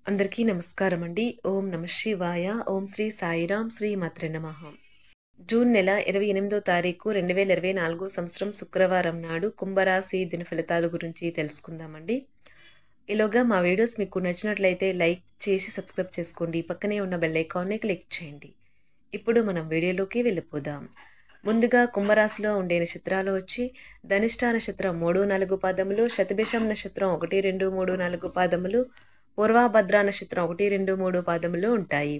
అందరికీ నమస్కారం అండి. ఓం నమ శివాయ. ఓం శ్రీ సాయిరాం శ్రీ మాత్రే నమః. జూన్ నెల 28వ తారీఖు 2024 సంవత్సరం శుక్రవారం నాడు కుంభరాశి దిన ఫలితాల గురించి తెలుసుకుందామండి. ఈలోగా మా వీడియోస్ మీకు నచ్చినట్లయితే లైక్ చేసి సబ్స్క్రైబ్ చేసుకోండి. పక్కనే ఉన్న బెల్ ఐకాన్ని క్లిక్ చేయండి. ఇప్పుడు మనం వీడియోలోకి వెళ్ళిపోదాం. ముందుగా కుంభరాశిలో ఉండే నక్షత్రాలు వచ్చి ధనిష్ట నక్షత్రం 3-4 పాదములు, శతభిషం నక్షత్రం 1-2-3-4 పాదములు, పూర్వభద్ర నక్షత్రం 1-2-3 పాదములు ఉంటాయి.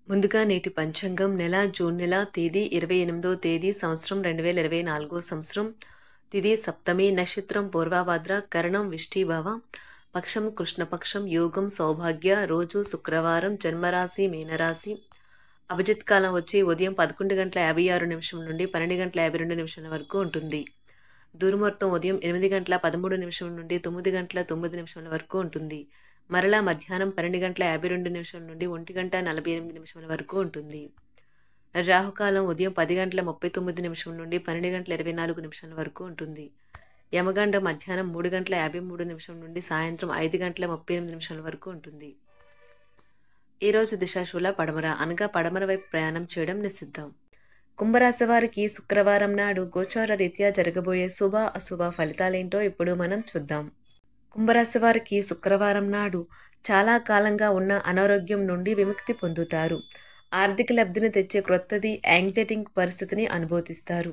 ముందుగా నేటి పంచాంగం నెల జూన్ నెల తేదీ 28వ తేదీ సంవత్సరం 2024 సంవత్సరం తిథి సప్తమి, నక్షత్రం పూర్వభద్ర, కరణం విష్టిభవ, పక్షం కృష్ణపక్షం, యోగం సౌభాగ్య, రోజు శుక్రవారం, జన్మరాశి మీనరాశి. అభిజిత్ కాలం వచ్చి ఉదయం 11:56 నుండి 12:52 వరకు ఉంటుంది. దుర్ముహూర్తం ఉదయం 8:13 నుండి 9:09 వరకు ఉంటుంది. మరలా మధ్యాహ్నం 12:52 నుండి 1:48 వరకు ఉంటుంది. రాహుకాలం ఉదయం 10:39 నుండి 12:24 వరకు ఉంటుంది. యమగండం మధ్యాహ్నం 3:53 నుండి సాయంత్రం 5:38 వరకు ఉంటుంది. ఈరోజు దిశాశూల పడమర, అనగా పడమర వైపు ప్రయాణం చేయడం నిషిద్ధం. కుంభరాశి వారికి శుక్రవారం నాడు గోచార రీత్యా జరగబోయే శుభ అశుభ ఫలితాలేంటో ఇప్పుడు మనం చూద్దాం. కుంభరాశి వారికి శుక్రవారం నాడు చాలా కాలంగా ఉన్న అనారోగ్యం నుండి విముక్తి పొందుతారు. ఆర్థిక లబ్ధిని తెచ్చే క్రొత్తది యాంగ్జైటింగ్ పరిస్థితిని అనుభూతిస్తారు.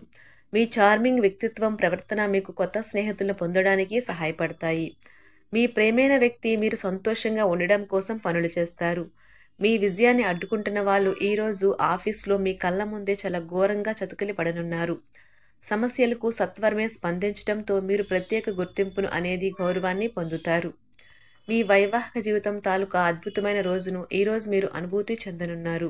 మీ చార్మింగ్ వ్యక్తిత్వం, ప్రవర్తన మీకు కొత్త స్నేహితులను పొందడానికి సహాయపడతాయి. మీ ప్రేమైన వ్యక్తి మీరు సంతోషంగా ఉండడం కోసం పనులు చేస్తారు. మీ విజయాన్ని అడ్డుకుంటున్న వాళ్ళు ఈరోజు ఆఫీస్లో మీ కళ్ళ ముందే చాలా ఘోరంగా చతికిల పడనున్నారు. సమస్యలకు సత్వరమే స్పందించడంతో మీరు ప్రత్యేక గుర్తింపును అనేది గౌరవాన్ని పొందుతారు. మీ వైవాహిక జీవితం తాలూకా అద్భుతమైన రోజును ఈరోజు మీరు అనుభూతి చెందనున్నారు.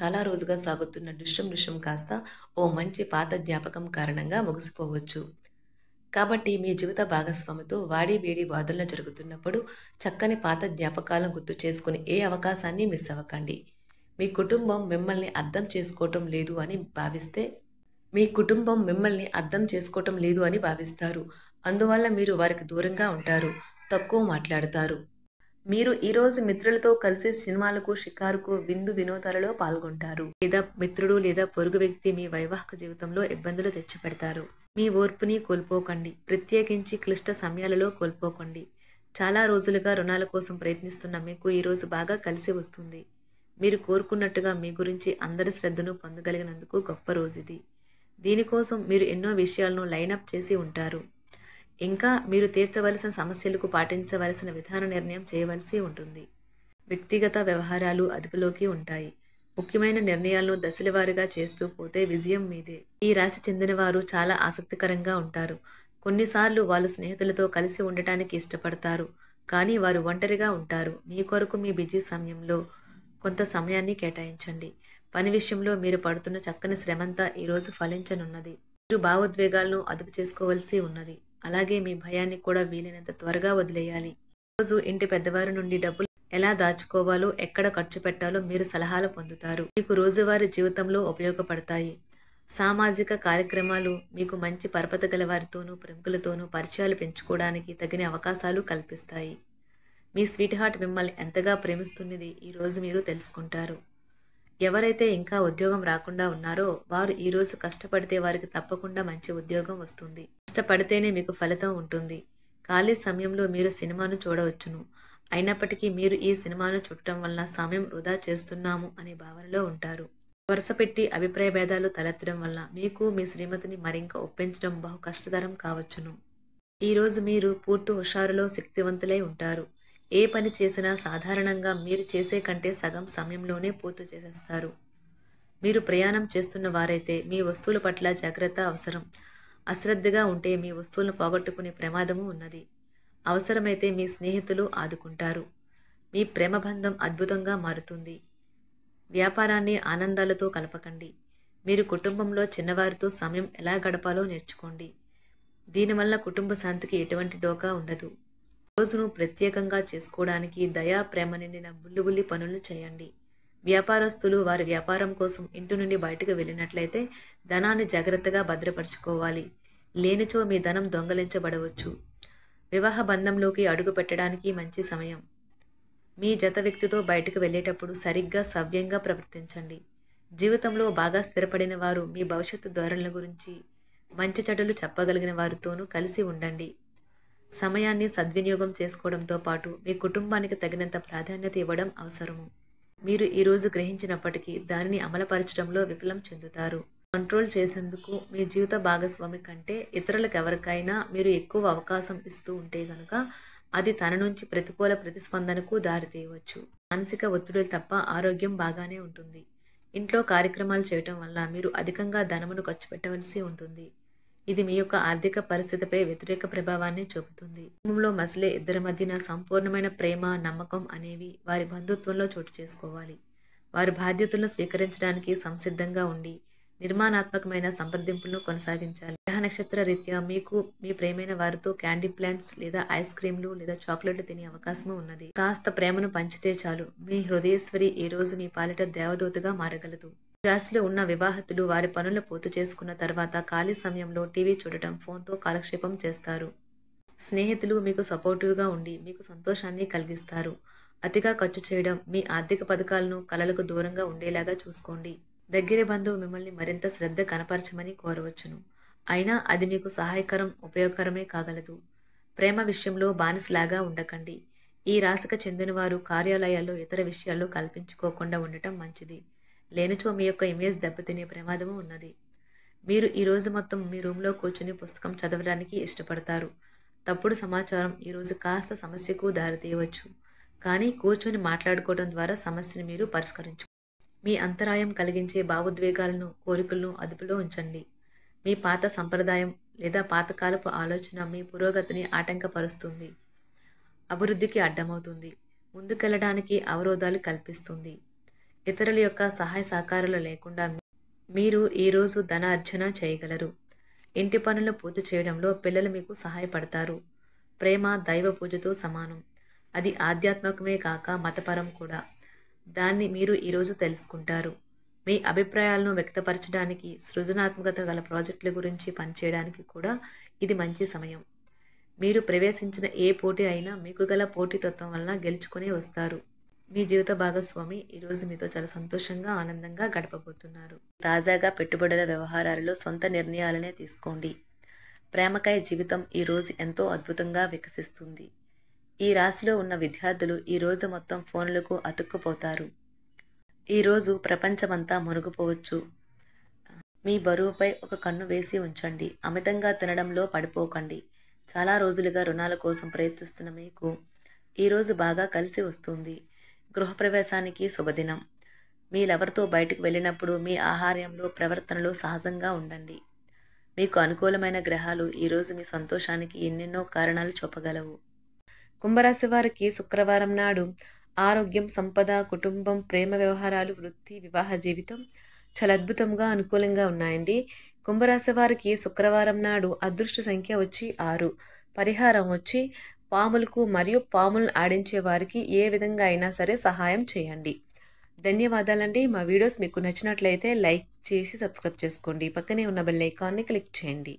చాలా రోజుగా సాగుతున్న దృశ్యం కాస్త ఓ మంచి పాత జ్ఞాపకం కారణంగా ముగిసిపోవచ్చు. కాబట్టి మీ జీవిత భాగస్వామితో వాడి వేడి వాదనలు జరుగుతున్నప్పుడు చక్కని పాత జ్ఞాపకాలను గుర్తు చేసుకుని ఏ అవకాశాన్ని మిస్ అవ్వకండి. మీ కుటుంబం మిమ్మల్ని అర్థం చేసుకోవటం లేదు అని భావిస్తారు. అందువల్ల మీరు వారికి దూరంగా ఉంటారు, తక్కువ మాట్లాడతారు. మీరు ఈరోజు మిత్రులతో కలిసి సినిమాలకు, షికారుకు, విందు వినోదాలలో పాల్గొంటారు. లేదా మిత్రుడు లేదా పొరుగు వ్యక్తి మీ వైవాహిక జీవితంలో ఇబ్బందులు తెచ్చిపెడతారు. మీ ఓర్పుని కోల్పోకండి, ప్రత్యేకించి క్లిష్ట సమయాలలో కోల్పోకండి. చాలా రోజులుగా రుణాల కోసం ప్రయత్నిస్తున్న మీకు ఈరోజు బాగా కలిసి వస్తుంది. మీరు కోరుకున్నట్టుగా మీ గురించి అందరి శ్రద్ధను పొందగలిగినందుకు గొప్ప రోజుది. దీనికోసం మీరు ఎన్నో విషయాలను లైనప్ చేసి ఉంటారు. ఇంకా మీరు తీర్చవలసిన సమస్యలకు పాటించవలసిన విధాన నిర్ణయం చేయవలసి ఉంటుంది. వ్యక్తిగత వ్యవహారాలు అదుపులోకి ఉంటాయి. ముఖ్యమైన నిర్ణయాలను దశలవారీగా చేస్తూ పోతే విజయం మీదే. ఈ రాశి చెందిన వారు చాలా ఆసక్తికరంగా ఉంటారు. కొన్నిసార్లు వాళ్ళు స్నేహితులతో కలిసి ఉండటానికి ఇష్టపడతారు, కానీ వారు ఒంటరిగా ఉంటారు. మీ కొరకు మీ బిజీ సమయంలో కొంత సమయాన్ని కేటాయించండి. పని విషయంలో మీరు పడుతున్న చక్కని శ్రమంతా ఈరోజు ఫలించనున్నది. మీరు భావోద్వేగాలను అదుపు చేసుకోవలసి ఉన్నది. అలాగే మీ భయాన్ని కూడా వీలైనంత త్వరగా వదిలేయాలి. ఈరోజు ఇంటి పెద్దవారి నుండి డబ్బులు ఎలా దాచుకోవాలో, ఎక్కడ ఖర్చు పెట్టాలో మీరు సలహాలు పొందుతారు. మీకు రోజువారీ జీవితంలో ఉపయోగపడతాయి. సామాజిక కార్యక్రమాలు మీకు మంచి పరపత గల వారితోనూ ప్రముఖులతోనూ పరిచయాలు పెంచుకోవడానికి తగిన అవకాశాలు కల్పిస్తాయి. మీ స్వీట్ హార్ట్ మిమ్మల్ని ఎంతగా ప్రేమిస్తున్నది ఈరోజు మీరు తెలుసుకుంటారు. ఎవరైతే ఇంకా ఉద్యోగం రాకుండా ఉన్నారో వారు ఈరోజు కష్టపడితే వారికి తప్పకుండా మంచి ఉద్యోగం వస్తుంది. కష్టపడితేనే మీకు ఫలితం ఉంటుంది. ఖాళీ సమయంలో మీరు సినిమాను చూడవచ్చును. అయినప్పటికీ మీరు ఈ సినిమాను చూడటం వలన సమయం వృధా చేస్తున్నాము అనే భావనలో ఉంటారు. వరుస పెట్టి అభిప్రాయ భేదాలు తలెత్తడం వల్ల మీకు మీ శ్రీమతిని మరింక ఒప్పించడం బహు కష్టతరం కావచ్చును. ఈరోజు మీరు పూర్తి హుషారులో శక్తివంతులై ఉంటారు. ఏ పని చేసినా సాధారణంగా మీరు చేసే కంటే సగం సమయంలోనే పూర్తి చేసేస్తారు. మీరు ప్రయాణం చేస్తున్న వారైతే మీ వస్తువుల పట్ల జాగ్రత్త అవసరం. అశ్రద్ధగా ఉంటే మీ వస్తువులను పోగొట్టుకునే ప్రమాదము ఉన్నది. అవసరమైతే మీ స్నేహితులు ఆదుకుంటారు. మీ ప్రేమబంధం అద్భుతంగా మారుతుంది. వ్యాపారాన్ని ఆనందాలతో కలపకండి. మీరు కుటుంబంలో చిన్నవారితో సమయం ఎలా గడపాలో నేర్చుకోండి. దీనివల్ల కుటుంబ శాంతికి ఎటువంటి డోకా ఉండదు. రోజును ప్రత్యేకంగా చేసుకోవడానికి దయా, ప్రేమ నిండిన బుల్లి పనులు చేయండి. వ్యాపారస్తులు వారి వ్యాపారం కోసం ఇంటి నుండి బయటకు వెళ్ళినట్లయితే ధనాన్ని జాగ్రత్తగా భద్రపరచుకోవాలి. లేనిచో మీ ధనం దొంగలించబడవచ్చు. వివాహ బంధంలోకి అడుగు పెట్టడానికి మంచి సమయం. మీ జత వ్యక్తితో బయటకు వెళ్ళేటప్పుడు సరిగ్గా సవ్యంగా ప్రవర్తించండి. జీవితంలో బాగా స్థిరపడిన వారు మీ భవిష్యత్తు ధోరణుల గురించి మంచి చెడులు చెప్పగలిగిన వారితోనూ కలిసి ఉండండి. సమయాన్ని సద్వినియోగం చేసుకోవడంతో పాటు మీ కుటుంబానికి తగినంత ప్రాధాన్యత ఇవ్వడం అవసరము. మీరు ఈరోజు గ్రహించినప్పటికీ దానిని అమలుపరచడంలో విఫలం చెందుతారు. కంట్రోల్ చేసేందుకు మీ జీవిత భాగస్వామి కంటే ఇతరులకు ఎవరికైనా మీరు ఎక్కువ అవకాశం ఇస్తూ ఉంటే గనుక అది తన నుంచి ప్రతికూల ప్రతిస్పందనకు దారితీయవచ్చు. మానసిక ఒత్తిడులు తప్ప ఆరోగ్యం బాగానే ఉంటుంది. ఇంట్లో కార్యక్రమాలు చేయటం వల్ల మీరు అధికంగా ధనమును ఖర్చు పెట్టవలసి ఉంటుంది. ఇది మీ యొక్క ఆర్థిక పరిస్థితిపై వ్యతిరేక ప్రభావాన్ని చూపుతుంది. కుటుంబంలో మసలే ఇద్దరి మధ్యన సంపూర్ణమైన ప్రేమ, నమ్మకం అనేవి వారి బంధుత్వంలో చోటు చేసుకోవాలి. వారి బాధ్యతలను స్వీకరించడానికి సంసిద్ధంగా ఉండి నిర్మాణాత్మకమైన సంప్రదింపులను కొనసాగించాలి. గ్రహ నక్షత్ర రీత్యా మీకు మీ ప్రేమైన వారితో క్యాండీ ప్లాంట్స్ లేదా ఐస్ క్రీంలు లేదా చాక్లెట్లు తినే అవకాశం ఉన్నది. కాస్త ప్రేమను పంచితే చాలు, మీ హృదయేశ్వరి ఈ రోజు మీ పాలిట దేవదూతగా మారగలదు. రాశిలో ఉన్న వివాహితులు వారి పనులను పూర్తి చేసుకున్న తర్వాత ఖాళీ సమయంలో టీవీ చూడటం, ఫోన్తో కాలక్షేపం చేస్తారు. స్నేహితులు మీకు సపోర్టివ్గా ఉండి మీకు సంతోషాన్ని కలిగిస్తారు. అతిగా ఖర్చు చేయడం, మీ ఆర్థిక పథకాలను కలలకు దూరంగా ఉండేలాగా చూసుకోండి. దగ్గర బంధువు మిమ్మల్ని మరింత శ్రద్ధ కనపరచమని కోరవచ్చును. అయినా అది మీకు సహాయకరం, ఉపయోగకరమే కాగలదు. ప్రేమ విషయంలో బానిసలాగా ఉండకండి. ఈ రాశికి చెందినవారు కార్యాలయాల్లో ఇతర విషయాల్లో కల్పించుకోకుండా ఉండటం మంచిది. లేనిచో మీ యొక్క ఇమేజ్ దెబ్బతినే ప్రమాదము ఉన్నది. మీరు ఈరోజు మొత్తం మీ రూమ్లో కూర్చొని పుస్తకం చదవడానికి ఇష్టపడతారు. తప్పుడు సమాచారం ఈరోజు కాస్త సమస్యకు దారితీయవచ్చు. కానీ కూర్చొని మాట్లాడుకోవడం ద్వారా సమస్యను మీరు పరిష్కరించు. మీ అంతరాయం కలిగించే భావోద్వేగాలను, కోరికలను అదుపులో ఉంచండి. మీ పాత సంప్రదాయం లేదా పాతకాలపు ఆలోచన మీ పురోగతిని ఆటంకపరుస్తుంది, అభివృద్ధికి అడ్డమవుతుంది, ముందుకెళ్లడానికి అవరోధాలు కల్పిస్తుంది. ఇతరుల యొక్క సహాయ సహకారాలు లేకుండా మీరు ఈరోజు ధనార్జన చేయగలరు. ఇంటి పనులను పూర్తి చేయడంలో పిల్లలు మీకు సహాయపడతారు. ప్రేమ దైవ పూజతో సమానం. అది ఆధ్యాత్మికమే కాక మతపరం కూడా. దాన్ని మీరు ఈరోజు తెలుసుకుంటారు. మీ అభిప్రాయాలను వ్యక్తపరచడానికి, సృజనాత్మకత గల ప్రాజెక్టుల గురించి పనిచేయడానికి కూడా ఇది మంచి సమయం. మీరు ప్రవేశించిన ఏ పోటీ అయినా మీకు గల పోటీతత్వం వలన గెలుచుకునే వస్తారు. మీ జీవిత భాగస్వామి ఈరోజు మీతో చాలా సంతోషంగా, ఆనందంగా గడపబోతున్నారు. తాజాగా పెట్టుబడుల వ్యవహారాలలో సొంత నిర్ణయాలనే తీసుకోండి. ప్రేమకాయ జీవితం ఈరోజు ఎంతో అద్భుతంగా వికసిస్తుంది. ఈ రాశిలో ఉన్న విద్యార్థులు ఈరోజు మొత్తం ఫోన్లకు అతుక్కుపోతారు. ఈరోజు ప్రపంచమంతా మునిగిపోవచ్చు. మీ బరువుపై ఒక కన్ను వేసి ఉంచండి. అమితంగా తినడంలో పడిపోకండి. చాలా రోజులుగా రుణాల కోసం ప్రయత్నిస్తున్న మీకు ఈరోజు బాగా కలిసి వస్తుంది. గృహప్రవేశానికి శుభదినం. మీ లవర్తో బయటకు వెళ్ళినప్పుడు మీ ఆహార్యంలో, ప్రవర్తనలో సహజంగా ఉండండి. మీకు అనుకూలమైన గ్రహాలు ఈరోజు మీ సంతోషానికి ఎన్నెన్నో కారణాలు చెప్పగలవు. కుంభరాశి వారికి శుక్రవారం నాడు ఆరోగ్యం, సంపద, కుటుంబం, ప్రేమ వ్యవహారాలు, వృత్తి, వివాహ జీవితం చాలా అద్భుతంగా, అనుకూలంగా ఉన్నాయండి. కుంభరాశి వారికి శుక్రవారం నాడు అదృష్ట సంఖ్య వచ్చి 6. పరిహారం వచ్చి పాములకు మరియు పాములను ఆడించే వారికి ఏ విధంగా అయినా సరే సహాయం చేయండి. ధన్యవాదాలండి. మా వీడియోస్ మీకు నచ్చినట్లయితే లైక్ చేసి సబ్స్క్రైబ్ చేసుకోండి. పక్కనే ఉన్న బెల్ ఐకాన్ని క్లిక్ చేయండి.